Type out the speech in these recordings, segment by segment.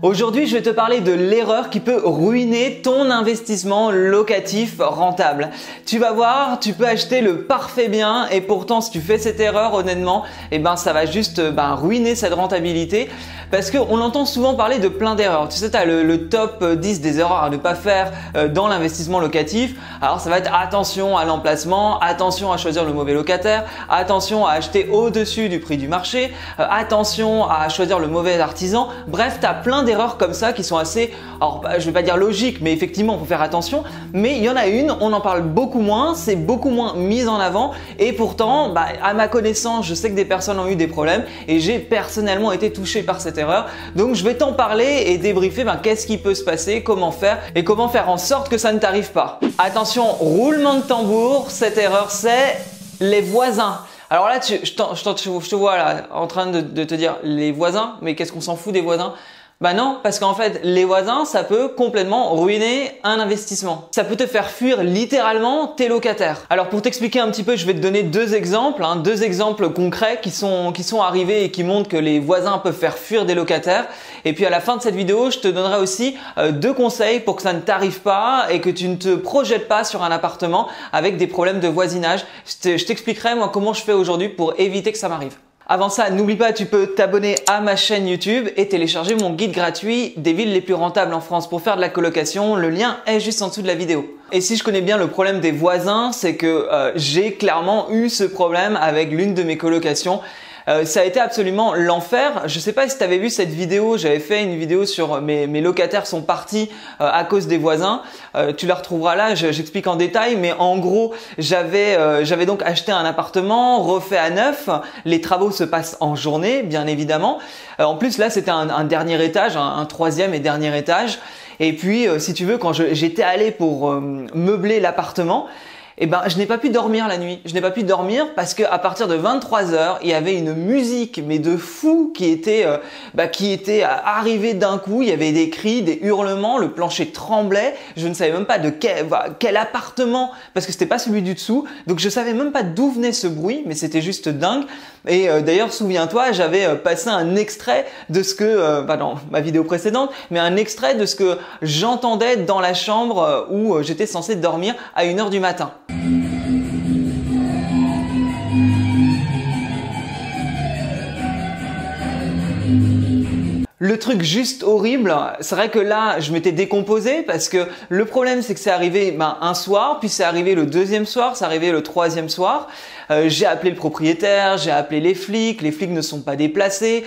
Aujourd'hui, je vais te parler de l'erreur qui peut ruiner ton investissement locatif rentable. Tu vas voir, tu peux acheter le parfait bien et pourtant si tu fais cette erreur, honnêtement, ça va juste ruiner cette rentabilité parce qu'on entend souvent parler de plein d'erreurs. Tu sais, tu as le top 10 des erreurs à ne pas faire dans l'investissement locatif. Alors ça va être attention à l'emplacement, attention à choisir le mauvais locataire, attention à acheter au-dessus du prix du marché, attention à choisir le mauvais artisan. Bref, tu as plein d'erreurs comme ça qui sont assez, alors je vais pas dire logiques, mais effectivement il faut faire attention. Mais il y en a une, on en parle beaucoup moins, c'est beaucoup moins mis en avant et pourtant, à ma connaissance, je sais que des personnes ont eu des problèmes et j'ai personnellement été touché par cette erreur. Donc je vais t'en parler et débriefer qu'est-ce qui peut se passer, comment faire et comment faire en sorte que ça ne t'arrive pas. Attention, roulement de tambour, cette erreur c'est les voisins. Alors là, je te vois là en train de te dire les voisins, mais qu'est-ce qu'on s'en fout des voisins? Non, parce qu'en fait, les voisins, ça peut complètement ruiner un investissement. Ça peut te faire fuir littéralement tes locataires. Alors pour t'expliquer un petit peu, je vais te donner deux exemples concrets qui sont arrivés et qui montrent que les voisins peuvent faire fuir des locataires. Et puis à la fin de cette vidéo, je te donnerai aussi deux conseils pour que ça ne t'arrive pas et que tu ne te projettes pas sur un appartement avec des problèmes de voisinage. Je t'expliquerai moi comment je fais aujourd'hui pour éviter que ça m'arrive. Avant ça, n'oublie pas, tu peux t'abonner à ma chaîne YouTube et télécharger mon guide gratuit des villes les plus rentables en France pour faire de la colocation. Le lien est juste en dessous de la vidéo. Et si je connais bien le problème des voisins, c'est que j'ai clairement eu ce problème avec l'une de mes colocations. Ça a été absolument l'enfer. Je sais pas si tu avais vu cette vidéo, j'avais fait une vidéo sur mes locataires sont partis à cause des voisins. Tu la retrouveras là, j'explique en détail, mais en gros, j'avais donc acheté un appartement, refait à neuf. Les travaux se passent en journée, bien évidemment. En plus, là, c'était un dernier étage, un troisième et dernier étage. Et puis, si tu veux, quand j'étais allé pour meubler l'appartement, je n'ai pas pu dormir la nuit. Je n'ai pas pu dormir parce que à partir de 23 h, il y avait une musique mais de fou qui était arrivée d'un coup. Il y avait des cris, des hurlements, le plancher tremblait. Je ne savais même pas de quel appartement parce que c'était pas celui du dessous. Donc je savais même pas d'où venait ce bruit, mais c'était juste dingue. Et d'ailleurs, souviens-toi, j'avais passé un extrait de ce que dans ma vidéo précédente, mais un extrait de ce que j'entendais dans la chambre où j'étais censé dormir à 1 h du matin. Le truc juste horrible, c'est vrai que là, je m'étais décomposé parce que le problème, c'est que c'est arrivé un soir, puis c'est arrivé le deuxième soir, c'est arrivé le troisième soir. J'ai appelé le propriétaire, j'ai appelé les flics ne sont pas déplacés.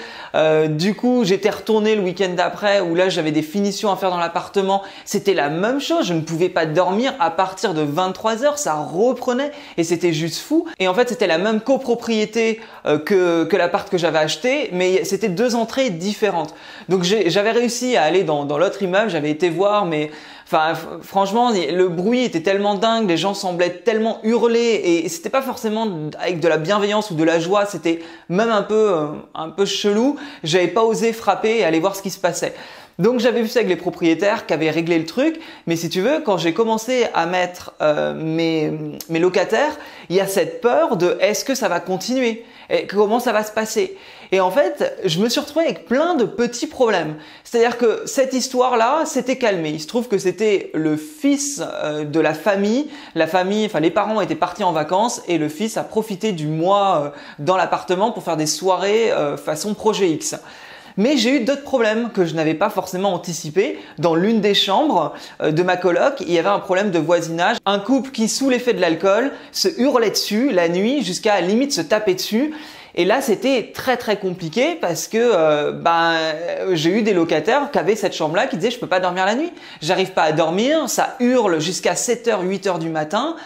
Du coup, j'étais retourné le week-end d'après où là, j'avais des finitions à faire dans l'appartement. C'était la même chose, je ne pouvais pas dormir à partir de 23 h, ça reprenait et c'était juste fou. Et en fait, c'était la même copropriété que l'appart que j'avais acheté, mais c'était deux entrées différentes. Donc j'avais réussi à aller dans l'autre immeuble, j'avais été voir, mais franchement, le bruit était tellement dingue, les gens semblaient tellement hurler et c'était pas forcément avec de la bienveillance ou de la joie, c'était même un peu chelou. J'avais pas osé frapper et aller voir ce qui se passait. Donc j'avais vu ça avec les propriétaires qui avaient réglé le truc, mais si tu veux, quand j'ai commencé à mettre mes locataires, il y a cette peur de est-ce que ça va continuer et comment ça va se passer. Et en fait, je me suis retrouvé avec plein de petits problèmes. C'est-à-dire que cette histoire-là s'était calmée. Il se trouve que c'était le fils de la famille. Les parents étaient partis en vacances et le fils a profité du mois dans l'appartement pour faire des soirées façon Projet X. Mais j'ai eu d'autres problèmes que je n'avais pas forcément anticipés. Dans l'une des chambres de ma coloc, il y avait un problème de voisinage. Un couple qui, sous l'effet de l'alcool, se hurlait dessus la nuit jusqu'à à la limite se taper dessus. Et là, c'était très très compliqué parce que j'ai eu des locataires qui avaient cette chambre-là qui disaient je peux pas dormir la nuit, j'arrive pas à dormir, ça hurle jusqu'à 7 h, 8 h du matin.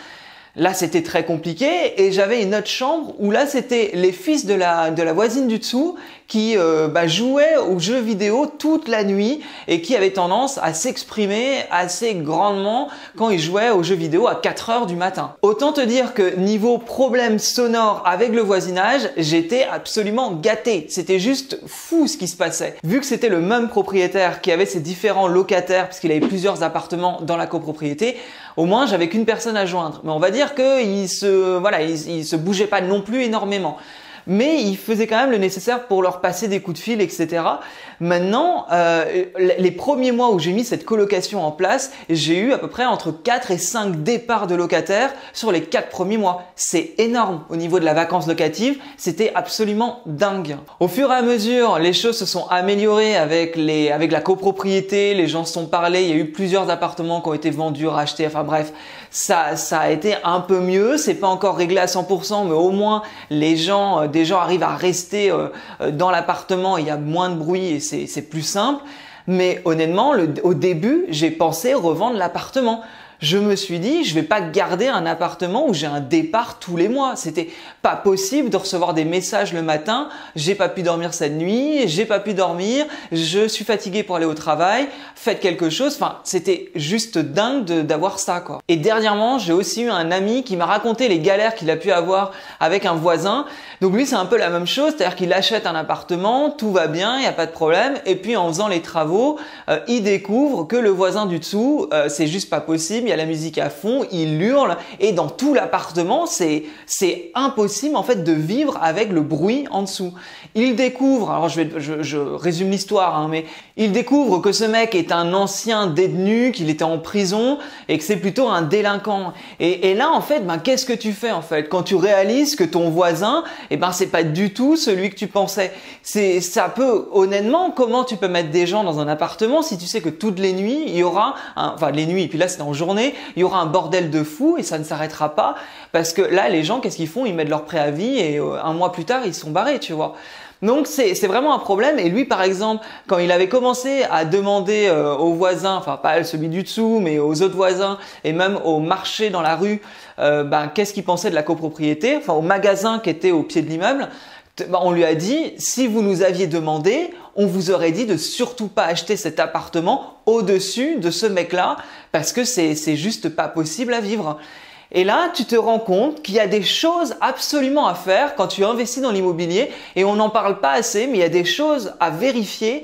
Là, c'était très compliqué et j'avais une autre chambre où là, c'était les fils de la voisine du dessous qui jouaient aux jeux vidéo toute la nuit et qui avaient tendance à s'exprimer assez grandement quand ils jouaient aux jeux vidéo à 4 h du matin. Autant te dire que niveau problème sonore avec le voisinage, j'étais absolument gâté. C'était juste fou ce qui se passait. Vu que c'était le même propriétaire qui avait ses différents locataires puisqu'il avait plusieurs appartements dans la copropriété, au moins j'avais qu'une personne à joindre. Mais on va dire qu'il se bougeait pas non plus énormément. mais il faisait quand même le nécessaire pour leur passer des coups de fil, etc. Maintenant, les premiers mois où j'ai mis cette colocation en place, j'ai eu à peu près entre 4 et 5 départs de locataires sur les 4 premiers mois. C'est énorme au niveau de la vacance locative, c'était absolument dingue. Au fur et à mesure, les choses se sont améliorées avec la copropriété, les gens se sont parlé, il y a eu plusieurs appartements qui ont été vendus, rachetés, enfin bref, ça a été un peu mieux, c'est pas encore réglé à 100%, mais au moins des gens arrivent à rester dans l'appartement, il y a moins de bruit et c'est plus simple. Mais honnêtement, au début, j'ai pensé revendre l'appartement. Je me suis dit, je vais pas garder un appartement où j'ai un départ tous les mois. C'était pas possible de recevoir des messages le matin. J'ai pas pu dormir cette nuit, j'ai pas pu dormir, je suis fatigué pour aller au travail. Faites quelque chose. Enfin, c'était juste dingue d'avoir ça, quoi. Et dernièrement, j'ai aussi eu un ami qui m'a raconté les galères qu'il a pu avoir avec un voisin. Donc lui, c'est un peu la même chose, c'est-à-dire qu'il achète un appartement, tout va bien, il n'y a pas de problème. Et puis en faisant les travaux, il découvre que le voisin du dessous, c'est juste pas possible. Il y a la musique à fond, il hurle et dans tout l'appartement, c'est impossible en fait de vivre avec le bruit en dessous. Il découvre, alors je résume l'histoire, hein, mais il découvre que ce mec est un ancien détenu, qu'il était en prison et que c'est plutôt un délinquant. Et là en fait, qu'est-ce que tu fais en fait quand tu réalises que ton voisin, c'est pas du tout celui que tu pensais. Ça peut, honnêtement, comment tu peux mettre des gens dans un appartement si tu sais que toutes les nuits, il y aura, les nuits, et puis là c'est en journée, il y aura un bordel de fou et ça ne s'arrêtera pas parce que là, les gens, qu'est-ce qu'ils font? Ils mettent leur préavis et un mois plus tard, ils sont barrés, tu vois. Donc c'est vraiment un problème et lui par exemple quand il avait commencé à demander aux voisins, enfin pas celui du dessous mais aux autres voisins et même au marché dans la rue qu'est-ce qu'il pensait de la copropriété, enfin au magasin qui était au pied de l'immeuble, on lui a dit si vous nous aviez demandé, on vous aurait dit de surtout pas acheter cet appartement au-dessus de ce mec-là parce que c'est juste pas possible à vivre. Et là, tu te rends compte qu'il y a des choses absolument à faire quand tu investis dans l'immobilier et on n'en parle pas assez, mais il y a des choses à vérifier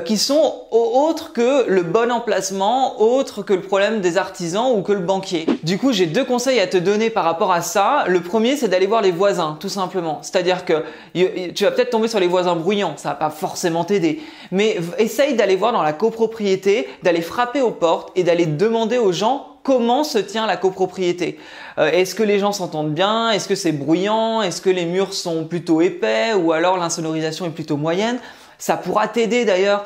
qui sont autres que le bon emplacement, autres que le problème des artisans ou que le banquier. Du coup, j'ai 2 conseils à te donner par rapport à ça. Le premier, c'est d'aller voir les voisins, tout simplement. C'est-à-dire que tu vas peut-être tomber sur les voisins bruyants, ça va pas forcément t'aider. Mais essaye d'aller voir dans la copropriété, d'aller frapper aux portes et d'aller demander aux gens comment se tient la copropriété. Est-ce que les gens s'entendent bien? Est-ce que c'est bruyant? Est-ce que les murs sont plutôt épais? Ou alors l'insonorisation est plutôt moyenne? Ça pourra t'aider d'ailleurs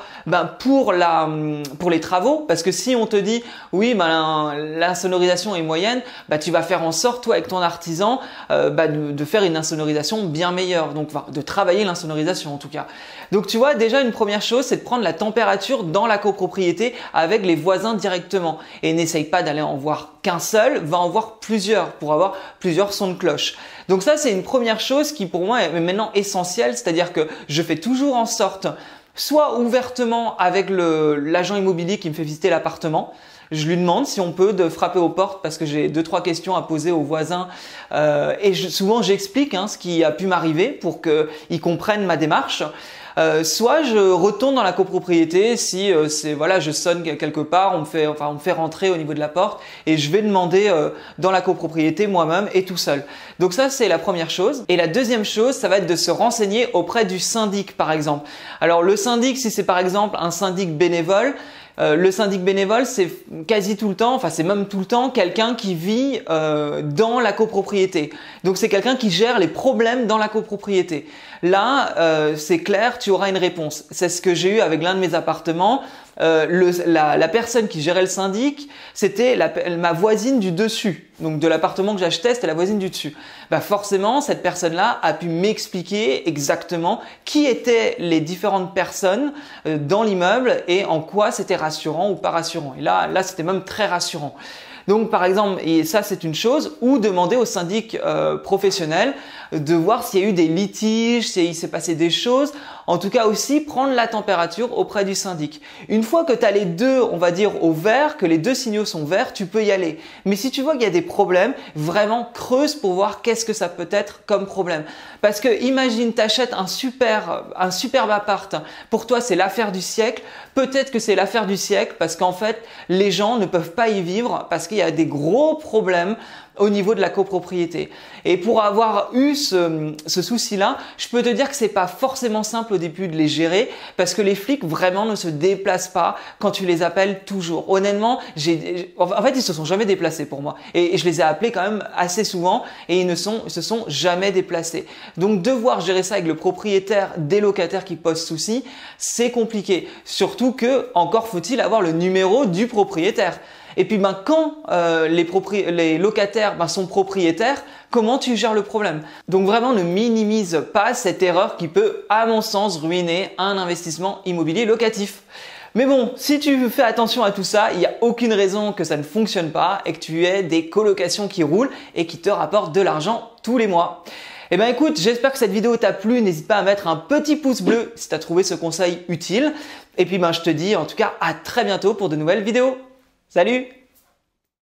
pour les travaux parce que si on te dit oui l'insonorisation est moyenne, tu vas faire en sorte toi avec ton artisan de faire une insonorisation bien meilleure, donc de travailler l'insonorisation en tout cas. Donc tu vois déjà une première chose c'est de prendre la température dans la copropriété avec les voisins directement et n'essaye pas d'aller en voir qu'un seul, va en voir plusieurs pour avoir plusieurs sons de cloche. Donc ça c'est une première chose qui pour moi est maintenant essentielle, c'est-à-dire que je fais toujours en sorte soit ouvertement avec l'agent immobilier qui me fait visiter l'appartement, je lui demande si on peut de frapper aux portes parce que j'ai 2-3 questions à poser aux voisins et souvent j'explique ce qui a pu m'arriver pour qu'ils comprennent ma démarche. Soit je retourne dans la copropriété si je sonne quelque part, on me fait rentrer au niveau de la porte et je vais demander dans la copropriété moi-même et tout seul. Donc ça c'est la première chose. Et la deuxième chose, ça va être de se renseigner auprès du syndic par exemple. Alors le syndic, si c'est par exemple un syndic bénévole, le syndic bénévole, c'est quasi tout le temps, enfin c'est même tout le temps quelqu'un qui vit dans la copropriété. Donc c'est quelqu'un qui gère les problèmes dans la copropriété. Là, c'est clair, tu auras une réponse. C'est ce que j'ai eu avec l'un de mes appartements. La personne qui gérait le syndic, c'était ma voisine du dessus. Donc de l'appartement que j'achetais, c'était la voisine du dessus. Forcément, cette personne-là a pu m'expliquer exactement qui étaient les différentes personnes dans l'immeuble et en quoi c'était rassurant ou pas rassurant. Et là c'était même très rassurant. Donc par exemple, et ça c'est une chose, ou demander au syndic professionnel de voir s'il y a eu des litiges, s'il s'est passé des choses. En tout cas aussi prendre la température auprès du syndic. Une fois que tu as les deux, on va dire au vert, que les deux signaux sont verts, tu peux y aller. Mais si tu vois qu'il y a des problèmes, vraiment creuse pour voir qu'est-ce que ça peut être comme problème. Parce que imagine, t'achètes un superbe appart. Pour toi, c'est l'affaire du siècle. Peut-être que c'est l'affaire du siècle parce qu'en fait, les gens ne peuvent pas y vivre parce qu'il y a des gros problèmes au niveau de la copropriété. Et pour avoir eu ce souci-là, je peux te dire que c'est pas forcément simple au début de les gérer parce que les flics vraiment ne se déplacent pas quand tu les appelles toujours. Honnêtement, en fait, ils se sont jamais déplacés pour moi et je les ai appelés quand même assez souvent et ils se sont jamais déplacés. Donc devoir gérer ça avec le propriétaire des locataires qui posent souci, c'est compliqué. Surtout que encore faut-il avoir le numéro du propriétaire. Et puis quand les locataires sont propriétaires, comment tu gères le problème? Donc vraiment ne minimise pas cette erreur qui peut, à mon sens, ruiner un investissement immobilier locatif. Mais bon, si tu fais attention à tout ça, il n'y a aucune raison que ça ne fonctionne pas et que tu aies des colocations qui roulent et qui te rapportent de l'argent tous les mois. Eh ben écoute, j'espère que cette vidéo t'a plu. N'hésite pas à mettre un petit pouce bleu si tu as trouvé ce conseil utile. Et puis je te dis en tout cas à très bientôt pour de nouvelles vidéos. Salut!